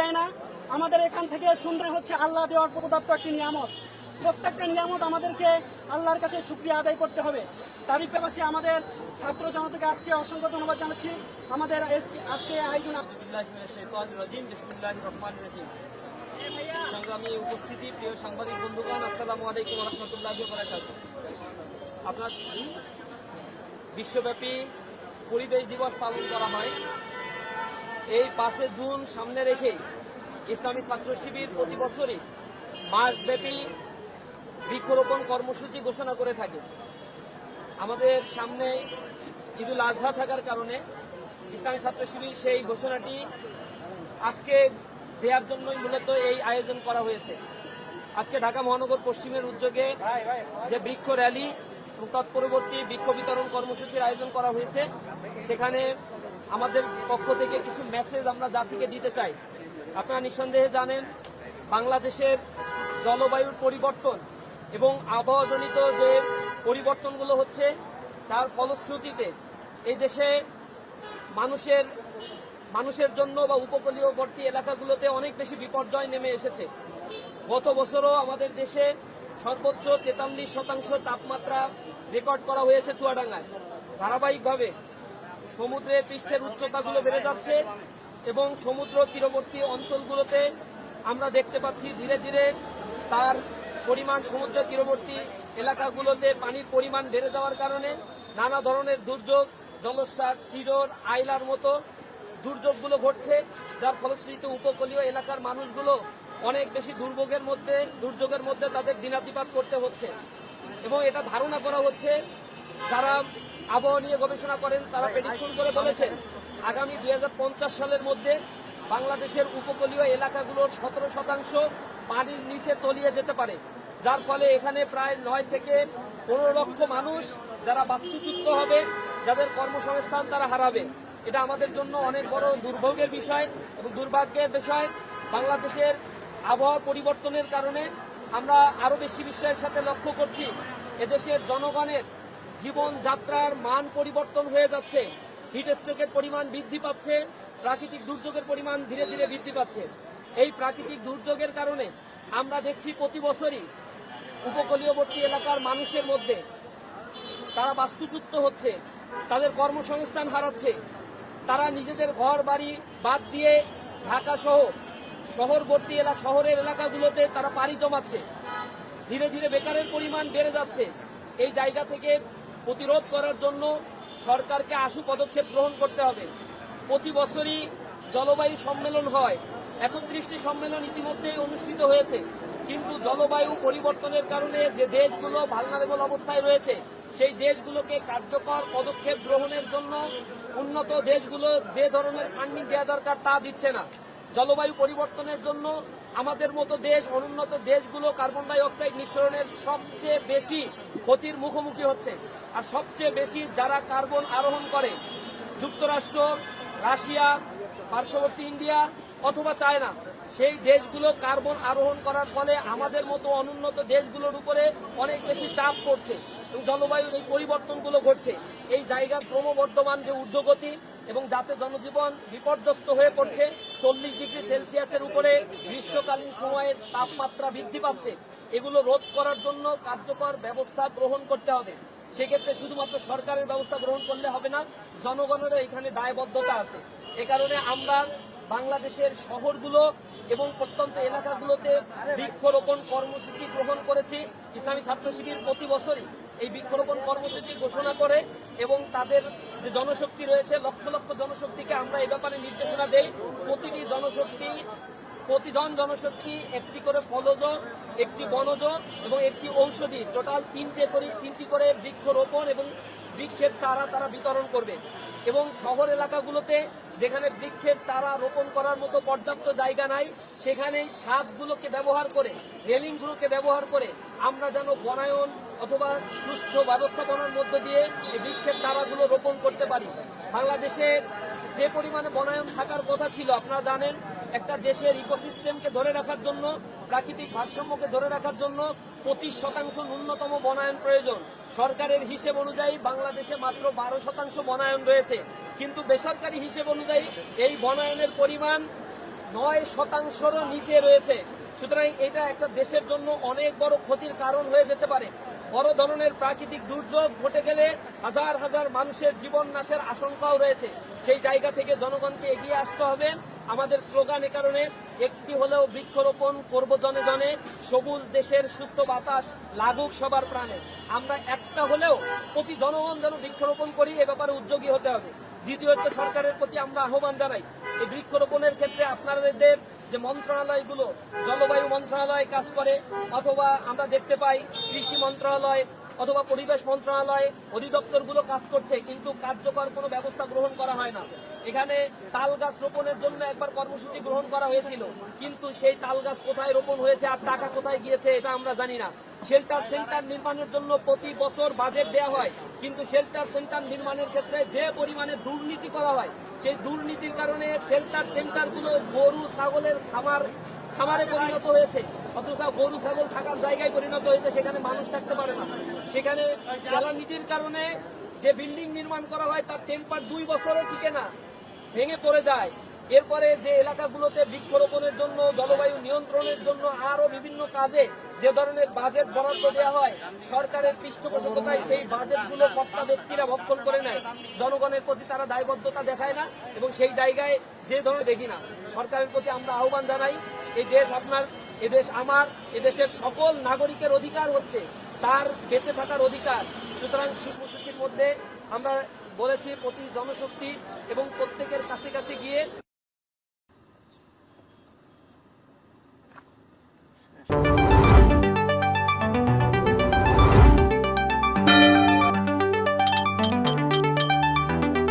দেয় না। আমাদের এখান থেকে শুনতে হচ্ছে আল্লাহ দেওয়ার প্রদত্ত একটি নিয়ামত। প্রত্যেকটা নিয়ামত আমাদেরকে আল্লাহর কাছে শুকরিয়া আদায় করতে হবে। তারই পাশাপাশি আমাদের ছাত্র জনতাকে আজকে অসংখ্য ধন্যবাদ জানাচ্ছি। আমাদের আজকে আয়োজন সংগ্রামী উপস্থিতি, প্রিয় সাংবাদিক বন্ধুগণ, আসসালামু আলাইকুম ওয়া রাহমাতুল্লাহি ওয়া বারাকাতুহু। আপনার বিশ্বব্যাপী পরিবেশ দিবস পালন করা হয়। এই 5 জুন সামনে রেখে ইসলামী ছাত্র শিবির প্রতি বছরই মাসব্যাপী বৃক্ষরোপণ কর্মসূচি ঘোষণা করে থাকে। আমাদের সামনে ঈদুল আজহা থাকার কারণে ইসলামী ছাত্র শিবির সেই ঘোষণাটি আজকে দেওয়ার জন্যই মূলত এই আয়োজন করা হয়েছে। আজকে ঢাকা মহানগর পশ্চিমের উদ্যোগে যে বৃক্ষ র্যালি এবং তৎপরবর্তী বৃক্ষ বিতরণ কর্মসূচির আয়োজন করা হয়েছে, সেখানে আমাদের পক্ষ থেকে কিছু মেসেজ আমরা জাতিকে দিতে চাই। আপনারা নিঃসন্দেহে জানেন, বাংলাদেশের জলবায়ুর পরিবর্তন এবং আবহাওয়াজনিত যে পরিবর্তনগুলো হচ্ছে, তার ফলশ্রুতিতে এই দেশে মানুষের জন্য বা উপকূলীয়বর্তী এলাকাগুলোতে অনেক বেশি বিপর্যয় নেমে এসেছে। গত বছরও আমাদের দেশে সর্বোচ্চ 43% তাপমাত্রা রেকর্ড করা হয়েছে চুয়াডাঙ্গায়। ধারাবাহিকভাবে সমুদ্রের পৃষ্ঠের উচ্চতাগুলো বেড়ে যাচ্ছে এবং সমুদ্র তীরবর্তী অঞ্চলগুলোতে আমরা দেখতে পাচ্ছি ধীরে ধীরে তার পরিমাণ, সমুদ্র তীরবর্তী এলাকাগুলোতে পানির পরিমাণ বেড়ে যাওয়ার কারণে নানা ধরনের দুর্যোগ, জলোচ্ছ্বাস, শিরোর, আইলার মতো দুর্যোগগুলো ঘটছে, যার ফলশ্রুতিতে উপকূলীয় এলাকার মানুষগুলো অনেক বেশি দুর্যোগের মধ্যে তাদের দিনাতিপাত করতে হচ্ছে। এবং এটা ধারণা করা হচ্ছে, যারা আবহাওয়া নিয়ে গবেষণা করেন তারা প্রেডিকশন করে বলেছেন আগামী 2050 সালের মধ্যে বাংলাদেশের উপকূলীয় এলাকাগুলোর 17% পানির নিচে তলিয়ে যেতে পারে, যার ফলে এখানে প্রায় 9 থেকে 15 লক্ষ মানুষ যারা বাস্তুচ্যুত হবে, যাদের কর্মসংস্থান তারা হারাবে। এটা আমাদের জন্য অনেক বড় দুর্ভোগের বিষয় এবং দুর্ভাগ্যের বিষয়। বাংলাদেশের আবহাওয়া পরিবর্তনের কারণে আমরা আরো বেশি বিশ্বের সাথে লক্ষ্য করছি এদেশের জনগণের জীবনযাত্রার মান পরিবর্তন হয়ে যাচ্ছে। হিট স্ট্রোকের পরিমাণ বৃদ্ধি পাচ্ছে, প্রাকৃতিক দুর্যোগের পরিমাণ ধীরে ধীরে বৃদ্ধি পাচ্ছে। এই প্রাকৃতিক দুর্যোগের কারণে আমরা দেখছি প্রতি বছরই উপকূলীয়বর্তী এলাকার মানুষের মধ্যে তারা বাস্তুচ্যুত হচ্ছে, তাদের কর্মসংস্থান হারাচ্ছে, তারা নিজেদের ঘর বাড়ি বাদ দিয়ে ঢাকা সহ শহরের এলাকাগুলোতে তারা পাড়ি জমাচ্ছে। ধীরে ধীরে বেকারের পরিমাণ বেড়ে যাচ্ছে। এই জায়গা থেকে প্রতিরোধ করার জন্য সরকারকে আশু পদক্ষেপ গ্রহণ করতে হবে। প্রতি বছরই জলবায়ু সম্মেলন হয়, 31টি সম্মেলন ইতিমধ্যেই অনুষ্ঠিত হয়েছে, কিন্তু জলবায়ু পরিবর্তনের কারণে যে দেশগুলো ভালনারেবল অবস্থায় রয়েছে, সেই দেশগুলোকে কার্যকর পদক্ষেপ গ্রহণের জন্য উন্নত দেশগুলো যে ধরনের ফান্ডিং দেওয়া দরকার তা দিচ্ছে না। জলবায়ু পরিবর্তনের জন্য আমাদের মতো দেশ, অনুন্নত দেশগুলো কার্বন ডাই অক্সাইড নিঃসরণের সবচেয়ে বেশি ক্ষতির মুখোমুখি হচ্ছে। আর সবচেয়ে বেশি যারা কার্বন আরোহণ করে, যুক্তরাষ্ট্র, রাশিয়া, পার্শ্ববর্তী ইন্ডিয়া অথবা চায়না, সেই দেশগুলো কার্বন আরোহণ করার ফলে আমাদের মতো অনুন্নত দেশগুলোর উপরে অনেক বেশি চাপ পড়ছে এবং জলবায়ুর এই পরিবর্তনগুলো ঘটছে। এই জায়গার ক্রমবর্ধমান যে ঊর্ধ্বগতি এবং যাতে জনজীবন বিপর্যস্ত হয়ে পড়ছে, 40 ডিগ্রি সেলসিয়াসের উপরে গ্রীষ্মকালীন সময়ে তাপমাত্রা বৃদ্ধি পাচ্ছে, এগুলো রোধ করার জন্য কার্যকর ব্যবস্থা গ্রহণ করতে হবে। সেক্ষেত্রে শুধুমাত্র সরকারের ব্যবস্থা গ্রহণ করলে হবে না, জনগণেরও এখানে দায়বদ্ধতা আছে। এ কারণে আমরা বাংলাদেশের শহরগুলো এবং প্রত্যন্ত এলাকাগুলোতে বৃক্ষরোপণ কর্মসূচি গ্রহণ করেছি। ইসলামী ছাত্র শিবির প্রতি বছরই এই বৃক্ষরোপণ কর্মসূচি ঘোষণা করে এবং তাদের যে জনশক্তি রয়েছে, লক্ষ লক্ষ জনশক্তিকে আমরা এই ব্যাপারে নির্দেশনা দেই। প্রতিজন জনশক্তি একটি করে ফলজ, একটি বনজ এবং একটি ঔষধি, টোটাল 3টি করে বৃক্ষরোপণ এবং বৃক্ষের চারা তারা বিতরণ করবে। এবং শহর এলাকাগুলোতে যেখানে বৃক্ষের চারা রোপণ করার মতো পর্যাপ্ত জায়গা নাই, সেখানেই ছাদগুলোকে ব্যবহার করে, রেলিংগুলোকে ব্যবহার করে আমরা যেন বনায়ন অথবা সুস্থ ব্যবস্থাপনার মধ্য দিয়ে এই বৃক্ষের চারাগুলো রোপণ করতে পারি। বাংলাদেশে যে পরিমাণে বনায়ন থাকার কথা ছিল, আপনারা জানেন, একটা দেশের ইকোসিস্টেমকে ধরে রাখার জন্য, প্রাকৃতিক ভারসাম্যকে ধরে রাখার জন্য 25% ন্যূনতম বনায়ন প্রয়োজন। সরকারের হিসেব অনুযায়ী বাংলাদেশে মাত্র 12% বনায়ন রয়েছে, কিন্তু বেসরকারি হিসেব অনুযায়ী এই বনায়নের পরিমাণ 9%-রও নিচে রয়েছে। সুতরাং এটা একটা দেশের জন্য অনেক বড় ক্ষতির কারণ হয়ে যেতে পারে। বড় ধরনের প্রাকৃতিক দুর্যোগ ঘটে গেলে হাজার হাজার মানুষের জীবন নাশের আশঙ্কাও রয়েছে। সেই জায়গা থেকে জনগণকে এগিয়ে আসতে হবে। আমাদের স্লোগান এ কারণে, একটি হলেও বৃক্ষরোপণ করব জনে জনে, সবুজ দেশের সুস্থ বাতাস লাগুক সবার প্রাণে। আমরা একটা হলেও প্রতি জনগণ যেন বৃক্ষরোপণ করি, এ ব্যাপারে উদ্যোগী হতে হবে। দ্বিতীয়ত, সরকারের প্রতি আমরা আহ্বান জানাই, এই বৃক্ষরোপণের ক্ষেত্রে আপনাদের যে মন্ত্রণালয়গুলো, জলবায়ু মন্ত্রণালয় কাজ করে, অথবা আমরা দেখতে পাই কৃষি মন্ত্রণালয় অথবা পরিবেশ মন্ত্রণালয় অধিদপ্তরগুলো কাজ করছে, কিন্তু কার্যকর কোনো ব্যবস্থা গ্রহণ করা হয় না। এখানে তাল গাছ রোপণের জন্য একবার কর্মসূচি গ্রহণ করা হয়েছিল, কিন্তু সেই তাল গাছ কোথায় রোপণ হয়েছে আর টাকা কোথায় গিয়েছে এটা আমরা জানি না। শেল্টার সেন্টার নির্মাণের জন্য প্রতি বছর বাজেট দেওয়া হয়, কিন্তু শেল্টার সেন্টার নির্মাণের ক্ষেত্রে যে পরিমাণে দুর্নীতি করা হয়, সেই দুর্নীতির কারণে শেল্টার সেন্টারগুলো গরু ছাগলের খামারে পরিণত হয়েছে, অথচ গরু ছাগল থাকার জায়গায় পরিণত হয়েছে, সেখানে মানুষ থাকতে পারে না। সেখানে জ্বালানিটির কারণে যে বিল্ডিং নির্মাণ করা হয় তার টেম্পার 2 বছরও টিকে না, ভেঙে পড়ে যায়। এরপরে যে এলাকাগুলোতে বৃক্ষরোপণের জন্য, জলবায়ু নিয়ন্ত্রণের জন্য আরো বিভিন্ন কাজে যে ধরনের বাজেট বরাদ্দ দেওয়া হয়, সরকারের পৃষ্ঠপোষকতায় সেই বাজেটগুলো কর্তা ব্যক্তিরা ভক্ষণ করে নেয়। জনগণের প্রতি তারা দায়বদ্ধতা দেখায় না, এবং সেই জায়গায় যে ধরনের দেখি না। সরকারের প্রতি আমরা আহ্বান জানাই, এই দেশ আপনার, এদেশ আমার, এদেশের সকল নাগরিকের অধিকার হচ্ছে তার বেঁচে থাকার অধিকার। সুতরাং কর্মসূচির মধ্যে আমরা বলেছি প্রতি জনশক্তি এবং প্রত্যেক